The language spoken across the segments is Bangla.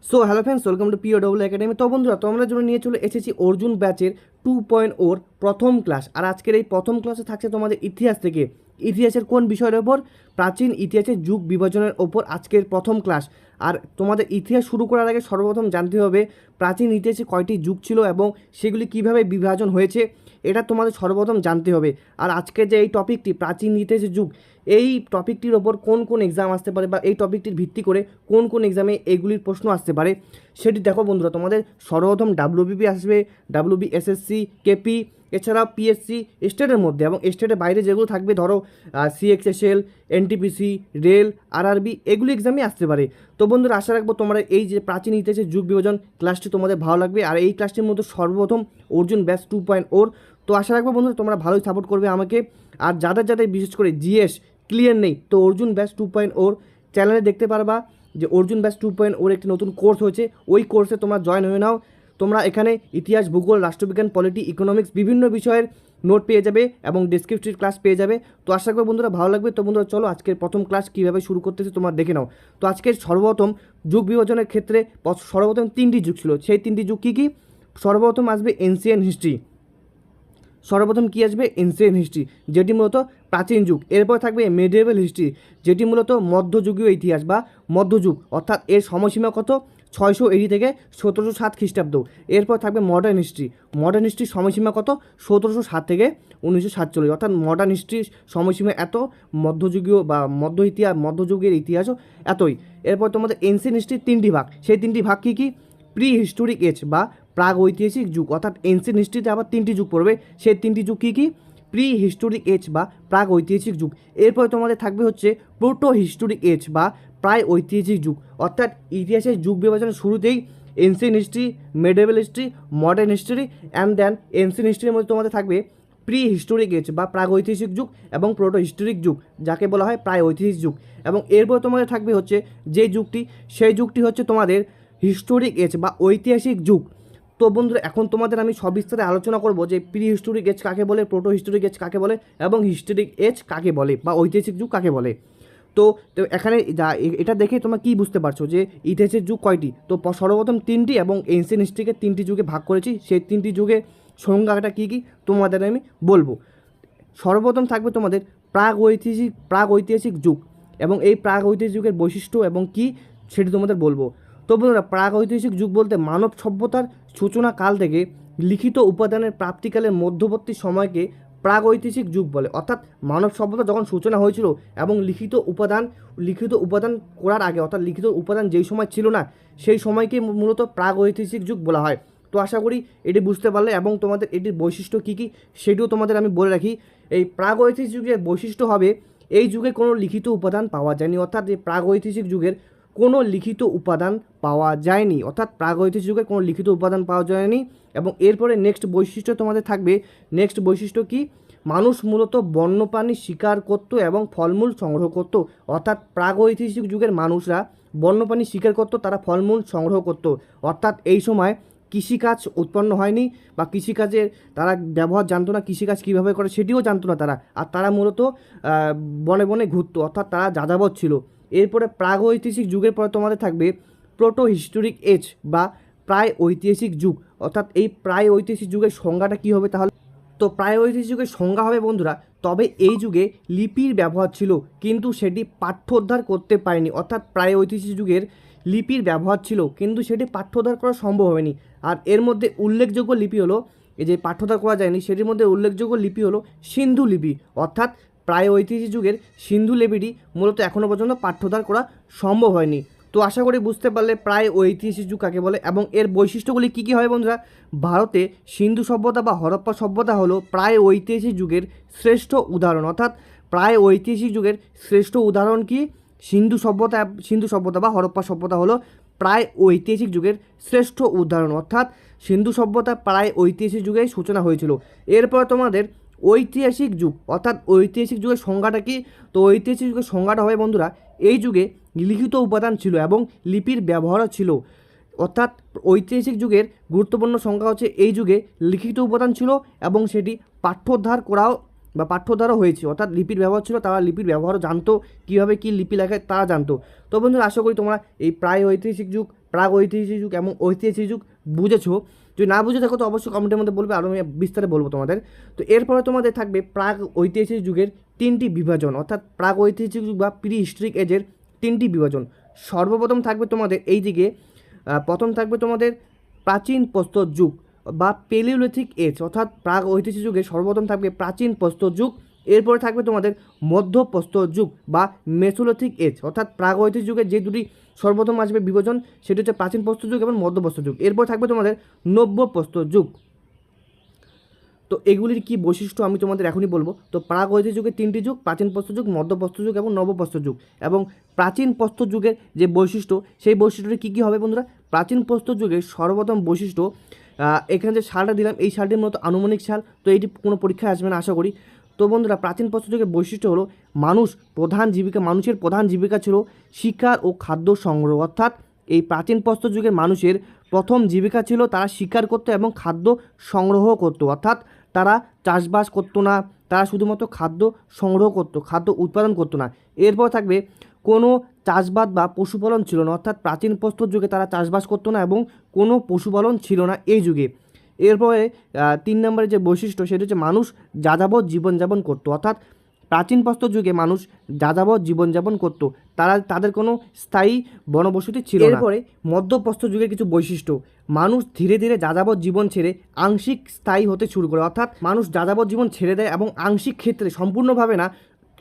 So hello friends, welcome to POW academy. তো বন্ধুরা, তোমরা জন্য নিয়ে চলে এসেছি অর্জুন ব্যাচের 2.0 প্রথম ক্লাস। আর আজকের এই প্রথম ক্লাসে থাকছে তোমাদের ইতিহাস থেকে, ইতিহাসের কোন বিষয়ের ওপর? প্রাচীন ইতিহাসের যুগ বিভাজনের ওপর আজকের প্রথম ক্লাস। আর তোমাদের ইতিহাস শুরু করার আগে সর্বপ্রথম জানতে হবে প্রাচীন ইতিহাসে কয়টি যুগ ছিল এবং সেগুলি কিভাবে বিভাজন হয়েছে, এটা তোমাদের সর্বপ্রথম জানতে হবে। আর আজকের যে এই টপিকটি প্রাচীন ইতিহাসের যুগ, এই টপিকটির ওপর কোন কোন এক্সাম আসতে পারে বা এই টপিকটির ভিত্তি করে কোন কোন এক্সামে এগুলির প্রশ্ন আসতে পারে সেটি দেখো বন্ধুরা। তোমাদের সর্বপ্রথম ডাব্লিউবিপি আসবে, ডাব্লিউবিএসএসসি, কেপি, এছাড়াও পিএসসি স্টেটের মধ্যে, এবং স্টেটের বাইরে যেগুলো থাকবে ধরো সিএক্সএসএল, এনটিপিসি, রেল, আরআরবি, এগুলি এক্সামই আসতে পারে। তো বন্ধুরা, আশা রাখবো তোমরা এই যে প্রাচীন ইতিহাসের যুগ বিভাজন ক্লাসটি তোমাদের ভালো লাগবে। আর এই ক্লাসটির মধ্যে সর্বপ্রথম অর্জুন ব্যাচ 2.0। তো আশা রাখবো বন্ধুরা তোমরা ভালোই সাপোর্ট করবে আমাকে। আর যাদের যাদের বিশেষ করে জিএস ক্লিয়ার নেই, তো অর্জুন ব্যাচ 2.0 চ্যানেলে দেখতে পারবা যে অর্জুন ব্যাচ 2.0 একটি নতুন কোর্স হয়েছে। ওই কোর্সে তোমরা জয়েন হয়ে নাও। তোমরা এখানে ইতিহাস, ভূগোল, রাষ্ট্রবিজ্ঞান, পলিটি, ইকোনমিক্স বিভিন্ন বিষয়ের নোট পেয়ে যাবে এবং ডেসক্রিপটিভ ক্লাস পেয়ে যাবে। তো আশা করি বন্ধুরা ভালো লাগবে। তো বন্ধুরা চলো আজকের প্রথম ক্লাস কীভাবে শুরু করতেছে তোমরা দেখে নাও। তো আজকের সর্বপ্রথম যুগ বিভাজনের ক্ষেত্রে সর্বপ্রথম 3টি যুগ ছিল। সেই 3টি যুগ কী কী? সর্বপ্রথম আসবে এনসিয়েন্ট হিস্ট্রি। সর্বপ্রথম কী আসবে? এনসিয়েন্ট হিস্ট্রি, যেটি মূলত প্রাচীন যুগ। এরপর থাকবে মিডিয়েভাল হিস্ট্রি, যেটি মূলত মধ্যযুগীয় ইতিহাস বা মধ্যযুগ, অর্থাৎ এর সময়সীমা কত? 680 থেকে 1707 খ্রিস্টাব্দ। এরপর থাকবে মডার্ন হিস্ট্রি। মডার্ন হিস্ট্রির সময়সীমা কত? 1707 থেকে 1947, অর্থাৎ মডার্ন হিস্ট্রির সময়সীমা এত, মধ্যযুগীয় বা মধ্যযুগের ইতিহাসও এতই। এরপর তোমাদের এনসিয়েন্ট হিস্ট্রির 3টি ভাগ। সেই 3টি ভাগ কী কী? প্রি হিস্টোরিক এজ বা প্রাগ ঐতিহাসিক যুগ, অর্থাৎ এনসিয়েন্ট হিস্ট্রিতে আবার 3টি যুগ পড়বে। সেই 3টি যুগ কী কী? প্রি হিস্টোরিক এজ বা প্রাগ ঐতিহাসিক যুগ। এরপরে তোমাদের থাকবে হচ্ছে প্রোটো হিস্টোরিক এজ বা প্রায় ঐতিহাসিক যুগ, অর্থাৎ ইতিহাসের যুগ বিভাজনের শুরুতেই ancient history, medieval history, modern history and then ancient হিস্ট্রির মধ্যে তোমাদের থাকবে প্রি হিস্টোরিক এজ বা প্রাগ ঐতিহাসিক যুগ এবং প্রোটো হিস্টোরিক যুগ, যাকে বলা হয় প্রায় ঐতিহাসিক যুগ। এবং এরপর তোমাদের থাকবে হচ্ছে যে যুগটি, সেই যুগটি হচ্ছে তোমাদের হিস্টোরিক এজ বা ঐতিহাসিক যুগ। তো বন্ধুরা, এখন তোমাদের আমি সবিস্তারে আলোচনা করব যে প্রি হিস্টোরিক এজ কাকে বলে, প্রোটো হিস্টোরিক এজ কাকে বলে এবং হিস্টোরিক এজ কাকে বলে বা ঐতিহাসিক যুগ কাকে বলে। তো এখানে যা এটা দেখে তোমরা কী বুঝতে পারছো যে ইতিহাসের যুগ কয়টি? তো সর্বপ্রথম 3টি এবং এনসিয়েন্ট হিস্ট্রিকে 3টি যুগে ভাগ করেছি। সেই 3টি যুগের সংজ্ঞাটা কী কী তোমাদের আমি বলবো। সর্বপ্রথম থাকবে তোমাদের প্রাগ ঐতিহাসিক যুগ, এবং এই প্রাগ ঐতিহাসিক যুগের বৈশিষ্ট্য এবং কী সেটি তোমাদের বলবো। তো বন্ধুরা, প্রাগ ঐতিহাসিক যুগ বলতে মানব সভ্যতার সূচনা কাল থেকে লিখিত উপাদানের প্রাপ্তিকালের মধ্যবর্তী সময়কে প্রাগ ঐতিহাসিক যুগ বলে। অর্থাৎ মানব সভ্যতা যখন সূচনা হয়েছিল এবং লিখিত উপাদান করার আগে, অর্থাৎ লিখিত উপাদান যেই সময় ছিল না, সেই সময়কে মূলত প্রাগ ঐতিহাসিক যুগ বলা হয়। তো আশা করি এটি বুঝতে পারলে, এবং তোমাদের এটির বৈশিষ্ট্য কী কী সেটিও তোমাদের আমি বলে রাখি। এই প্রাগ ঐতিহাসিক যুগের বৈশিষ্ট্য হবে এই যুগে কোনো লিখিত উপাদান পাওয়া যায়নি, অর্থাৎ এই প্রাগ ঐতিহাসিক যুগের কোনো লিখিত উপাদান পাওয়া যায়নি, অর্থাৎ প্রাগ ঐতিহাসিক যুগে কোনো লিখিত উপাদান পাওয়া যায়নি। এবং এরপরে নেক্সট বৈশিষ্ট্য তোমাদের থাকবে। নেক্সট বৈশিষ্ট্য কি? মানুষ মূলত বন্যপ্রাণী শিকার করত এবং ফলমূল সংগ্রহ করত, অর্থাৎ প্রাগ ঐতিহাসিক যুগের মানুষরা বন্যপ্রাণী শিকার করত, তারা ফলমূল সংগ্রহ করত। অর্থাৎ এই সময় কৃষিকাজ উৎপন্ন হয়নি বা কৃষিকাজের তারা ব্যবহার জানতো না, কৃষিকাজ কীভাবে করে সেটিও জানতো না তারা। আর তারা মূলত বনে বনে ঘুরতো, অর্থাৎ তারা যাযাবর ছিল। এরপরে প্রাগ ঐতিহাসিক যুগের পরে তোমাদের থাকবে প্রোটো হিস্টোরিক এজ বা প্রায় ঐতিহাসিক যুগ, অর্থাৎ এই প্রায় ঐতিহাসিক যুগের সংজ্ঞাটা কী হবে তাহলে? তো প্রায় ঐতিহাসিক যুগের সংজ্ঞা হবে বন্ধুরা, তবে এই যুগে লিপির ব্যবহার ছিল কিন্তু সেটি পাঠ্যোদ্ধার করতে পারেনি। অর্থাৎ প্রায় ঐতিহাসিক যুগের লিপির ব্যবহার ছিল কিন্তু সেটি পাঠ্যোদ্ধার করা সম্ভব হয়নি। আর এর মধ্যে উল্লেখযোগ্য লিপি হলো, এই যে পাঠ্যোদ্ধার করা যায়নি সেটির মধ্যে উল্লেখযোগ্য লিপি হলো সিন্ধু লিপি। অর্থাৎ প্রায় ঐতিহাসিক যুগের সিন্ধু লিপিটি মূলত এখনও পর্যন্ত পাঠ্যোদ্ধার করা সম্ভব হয়নি। তো আশা করি বুঝতে পারলে প্রায় ঐতিহাসিক যুগ কাকে বলে এবং এর বৈশিষ্ট্যগুলি কী কী হয় বন্ধুরা। ভারতে সিন্ধু সভ্যতা বা হরপ্পা সভ্যতা হলো প্রায় ঐতিহাসিক যুগের শ্রেষ্ঠ উদাহরণ। অর্থাৎ প্রায় ঐতিহাসিক যুগের শ্রেষ্ঠ উদাহরণ কি? সিন্ধু সভ্যতা বা হরপ্পা সভ্যতা হলো প্রায় ঐতিহাসিক যুগের শ্রেষ্ঠ উদাহরণ। অর্থাৎ সিন্ধু সভ্যতা প্রায় ঐতিহাসিক যুগেই সূচনা হয়েছিল। এরপর তোমাদের ঐতিহাসিক যুগ, অর্থাৎ ঐতিহাসিক যুগের সংজ্ঞাটা কি? তো ঐতিহাসিক যুগের সংজ্ঞাটা হবে বন্ধুরা, এই যুগে লিখিত উপাদান ছিল এবং লিপির ব্যবহারও ছিল। অর্থাৎ ঐতিহাসিক যুগের গুরুত্বপূর্ণ সংজ্ঞা হচ্ছে এই যুগে লিখিত উপাদান ছিল এবং সেটি পাঠ্যোদ্ধার করাও বা পাঠ্য দ্বারা হয়েছে, অর্থাৎ লিপির ব্যবহার ছিল, তারা লিপির ব্যবহারও জানতো, কীভাবে কী লিপি লেখায় তারা জানতো। তো বন্ধুরা আশা করি তোমরা এই প্রায় ঐতিহাসিক যুগ, প্রাগ ঐতিহাসিক যুগ এবং ঐতিহাসিক যুগ বুঝেছো। যদি না বুঝে থাকো তো অবশ্যই কমেন্টের মধ্যে বলবে, আরও আমি বিস্তারে বলবো তোমাদের। তো এরপরে তোমাদের থাকবে প্রাগ ঐতিহাসিক যুগের 3টি বিভাজন, অর্থাৎ প্রাগ ঐতিহাসিক যুগ বা প্রি হিস্ট্রিক এজের 3টি বিভাজন। সর্বপ্রথম থাকবে তোমাদের এই দিকে, প্রথম থাকবে তোমাদের প্রাচীন প্রস্তর যুগ বা পেলিওলিথিক এজ, অর্থাৎ প্রাগ ঐতিহাসিক যুগে সর্বপ্রথম থাকবে প্রাচীন প্রস্তর যুগ। এরপরে থাকবে তোমাদের মধ্য প্রস্তর যুগ বা মেসোলিথিক এজ, অর্থাৎ প্রাগ ঐতিহাসিক যুগের যে দুটি সর্বপ্রথম আসবে বিভাজন সেটি হচ্ছে প্রাচীন প্রস্তর যুগ এবং মধ্য প্রস্তর যুগ। এরপর থাকবে তোমাদের নব্য প্রস্তর যুগ। তো এগুলির কী বৈশিষ্ট্য আমি তোমাদের এখনই বলবো। তো প্রাগ ঐতিহাসিক যুগের 3টি যুগ, প্রাচীন প্রস্তর যুগ, মধ্য প্রস্তর যুগ এবং নব প্রস্তর যুগ। এবং প্রাচীন প্রস্তর যুগের যে বৈশিষ্ট্য, সেই বৈশিষ্ট্যটি কী কী হবে বন্ধুরা? প্রাচীন প্রস্তর যুগের সর্বপ্রথম বৈশিষ্ট্য, এখানে যে সালটা দিলাম এই সালটির মতো আনুমানিক সাল, তো এটি কোনো পরীক্ষায় আসবে না আশা করি। তো বন্ধুরা প্রাচীন প্রস্তর যুগের বৈশিষ্ট্য হলো মানুষের প্রধান জীবিকা ছিল শিকার ও খাদ্য সংগ্রহ, অর্থাৎ এই প্রাচীন প্রস্তর যুগের মানুষের প্রথম জীবিকা ছিল তারা শিকার করতো এবং খাদ্য সংগ্রহ করতো, অর্থাৎ তারা চাষবাস করতো না, তারা শুধুমাত্র খাদ্য সংগ্রহ করতো, খাদ্য উৎপাদন করতো না। এরপর থাকবে কোনো চাষবাস বা পশুপালন ছিল না, অর্থাৎ প্রাচীন প্রস্তর যুগে তারা চাষবাস করতো না এবং কোনো পশুপালন ছিল না এই যুগে। এরপরে 3 নম্বরের যে বৈশিষ্ট্য সেটা হচ্ছে মানুষ যাযাবর জীবনযাপন করতো, অর্থাৎ প্রাচীন প্রস্তর যুগে মানুষ যাযাবর জীবনযাপন করতো, তাদের কোনো স্থায়ী বনবসতি ছিল না। এরপরে মধ্যপ্রস্তর যুগের কিছু বৈশিষ্ট্য, মানুষ ধীরে ধীরে যাযাবর জীবন ছেড়ে আংশিক স্থায়ী হতে শুরু করে, অর্থাৎ মানুষ যাযাবর জীবন ছেড়ে দেয় এবং আংশিক ক্ষেত্রে, সম্পূর্ণভাবে না,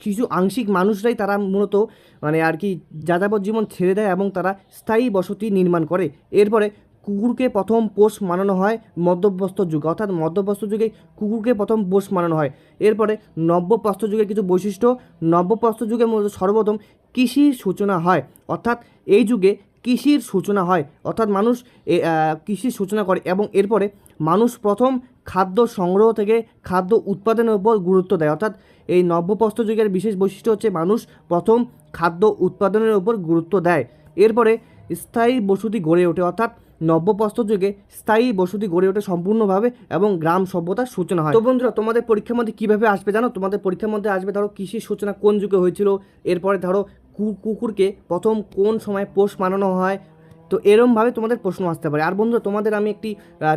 কিছু আংশিক মানুষরাই তারা মূলত মানে আর কি যাযাবর জীবন ছেড়ে দেয় এবং তারা স্থায়ী বসতি নির্মাণ করে। এরপরে কুকুরকে প্রথম পোষ মানানো হয় মধ্যপ্রস্তর যুগে, অর্থাৎ মধ্যপ্রস্তর যুগে কুকুরকে প্রথম পোষ মানানো হয়। এরপরে নব্যপ্রস্তর যুগের কিছু বৈশিষ্ট্য, নব্যপ্রস্তর যুগের মধ্যে সর্বপ্রথম কৃষির সূচনা হয়, অর্থাৎ এই যুগে কৃষির সূচনা হয়, অর্থাৎ মানুষ কৃষির সূচনা করে এবং এরপরে মানুষ প্রথম খাদ্য সংগ্রহ থেকে খাদ্য উৎপাদনের উপর গুরুত্ব দেয়, অর্থাৎ এই নব্যপ্রস্তর যুগের বিশেষ বৈশিষ্ট্য হচ্ছে মানুষ প্রথম খাদ্য উৎপাদনের উপর গুরুত্ব দেয়। এরপরে স্থায়ী বসতি গড়ে ওঠে, অর্থাৎ নব্যপ্রস্তর যুগে স্থায়ী বসতি গড়ে ওঠে সম্পূর্ণভাবে এবং গ্রাম সভ্যতার সূচনা হয়। তো বন্ধুরা তোমাদের পরীক্ষার মধ্যে কীভাবে আসবে জানো? তোমাদের পরীক্ষার মধ্যে আসবে ধরো কৃষির সূচনা কোন যুগে হয়েছিল, এরপরে ধরো কুকুরকে প্রথম কোন সময় পোষ মানানো হয়, তো এরমভাবে তোমাদের প্রশ্ন আসতে পারে। আর বন্ধুরা তোমাদের আমি একটি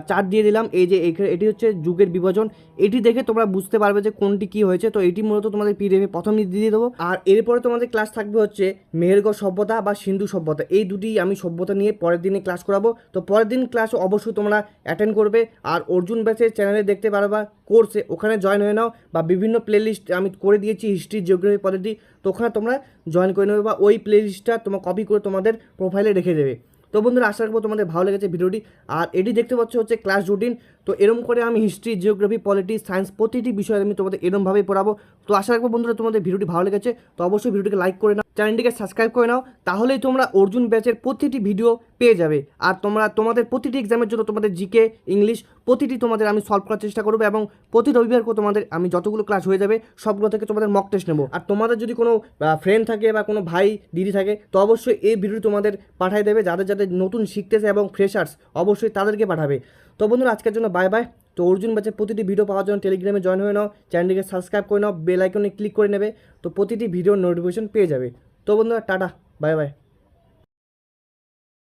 চার্ট দিয়ে দিলাম, এই যে এটি হচ্ছে যুগের বিভাজন, এটি দেখে তোমরা বুঝতে পারবে যে কোনটি কী হয়েছে। তো এটি মূলত তোমাদের পিডিএফে প্রথম দিয়ে দেবো। আর এরপরে তোমাদের ক্লাস থাকবে হচ্ছে মেহেরগড় সভ্যতা বা সিন্ধু সভ্যতা, এই দুটি আমি সভ্যতা নিয়ে পরের দিনে ক্লাস করাবো। তো পরের দিন ক্লাস অবশ্যই তোমরা অ্যাটেন্ড করবে। আর অর্জুন ব্যাচের চ্যানেলে দেখতে পারবা কোর্সে, ওখানে জয়েন হয়ে নাও, বা বিভিন্ন প্লেলিস্ট আমি করে দিয়েছি হিস্ট্রি, জিওগ্রাফি, পলিটি, তো ওখানে তোমরা জয়েন করে নেবে বা ওই প্লেলিস্টটা তোমার কপি করে তোমাদের প্রোফাইলে রেখে দেবে। তো বন্ধুরা আশা রাখবো তোমাদের ভালো লেগেছে ভিডিওটি। আর এটি দেখতে পাচ্ছ হচ্ছে ক্লাস রুটিন। তো এরকম করে আমি হিস্ট্রি, জিওগ্রাফি, পলিটিক্স, সায়েন্স প্রতিটি বিষয়ে আমি তোমাদের এরকমভাবেই পড়াবো। তো আশা রাখবো বন্ধুরা তোমাদের ভিডিওটি ভালো লেগেছে। তো অবশ্যই ভিডিওটিকে লাইক করে নাও, চ্যানেলটিকে সাবস্ক্রাইব করে নাও, তাহলেই তোমরা অর্জুন ব্যাচের প্রতিটি ভিডিও পেয়ে যাবে। আর তোমাদের প্রতিটি এক্সামের জন্য তোমাদের জিকে, ইংলিশ প্রতিটি তোমাদের আমি সলভ করার চেষ্টা করবো এবং প্রতি রবিবার করে তোমাদের আমি যতগুলো ক্লাস হয়ে যাবে সবগুলো থেকে তোমাদের মক টেস্ট নেবো। আর তোমাদের যদি কোনো ফ্রেন্ড থাকে বা কোনো ভাই দিদি থাকে তো অবশ্যই এই ভিডিও তোমাদের পাঠিয়ে দেবে, যাদের যাদের নতুন শিখতেছে এবং ফ্রেশার্স অবশ্যই তাদেরকে পাঠাবে। তো বন্ধুরা আজকের জন্য বাই বাই। তো অর্জুন ব্যাচের প্রতিটি ভিডিও পাওয়ার জন্য টেলিগ্রামে জয়েন হয়ে নাও, চ্যানেলটিকে সাবস্ক্রাইব করে নাও, বেল আইকনে ক্লিক করে নেবে, তো প্রতিটি ভিডিওর নোটিফিকেশন পেয়ে যাবে। তো বন্ধুরা টাটা, বাই বাই।